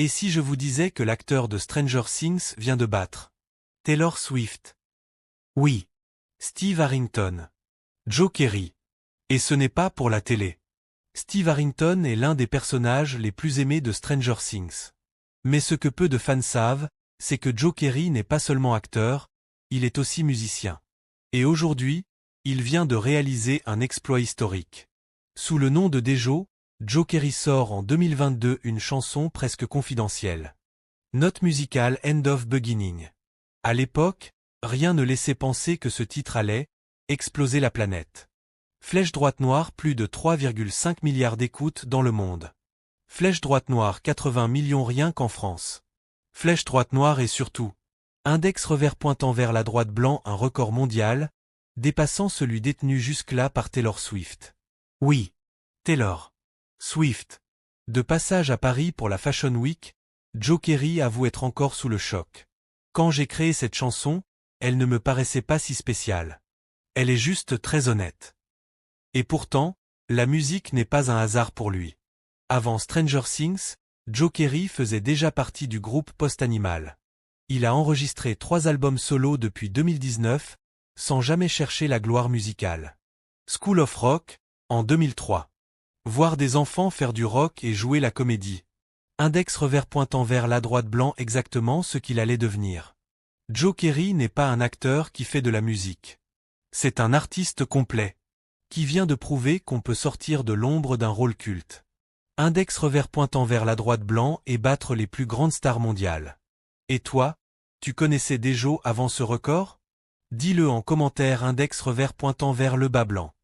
Et si je vous disais que l'acteur de Stranger Things vient de battre Taylor Swift? Oui. Steve Harrington. Joe Kerry. Et ce n'est pas pour la télé. Steve Harrington est l'un des personnages les plus aimés de Stranger Things. Mais ce que peu de fans savent, c'est que Joe Kerry n'est pas seulement acteur, il est aussi musicien. Et aujourd'hui, il vient de réaliser un exploit historique. Sous le nom de Dejo, Joe Kerry sort en 2022 une chanson presque confidentielle. Note musicale End of Beginning. À l'époque, rien ne laissait penser que ce titre allait exploser la planète. Flèche droite noire, plus de 3,5 milliards d'écoutes dans le monde. Flèche droite noire, 80 millions rien qu'en France. Flèche droite noire et surtout, index revers pointant vers la droite blanc, un record mondial, dépassant celui détenu jusque-là par Taylor Swift. Oui, Taylor Swift. De passage à Paris pour la Fashion Week, Joe Kerry avoue être encore sous le choc. Quand j'ai créé cette chanson, elle ne me paraissait pas si spéciale. Elle est juste très honnête. Et pourtant, la musique n'est pas un hasard pour lui. Avant Stranger Things, Joe Kerry faisait déjà partie du groupe Post Animal. Il a enregistré 3 albums solo depuis 2019, sans jamais chercher la gloire musicale. School of Rock, en 2003. Voir des enfants faire du rock et jouer la comédie. Index revers pointant vers la droite blanc, exactement ce qu'il allait devenir. Joe Kerry n'est pas un acteur qui fait de la musique. C'est un artiste complet, qui vient de prouver qu'on peut sortir de l'ombre d'un rôle culte. Index revers pointant vers la droite blanc et battre les plus grandes stars mondiales. Et toi, tu connaissais Dejo avant ce record? Dis-le en commentaire. Index revers pointant vers le bas blanc.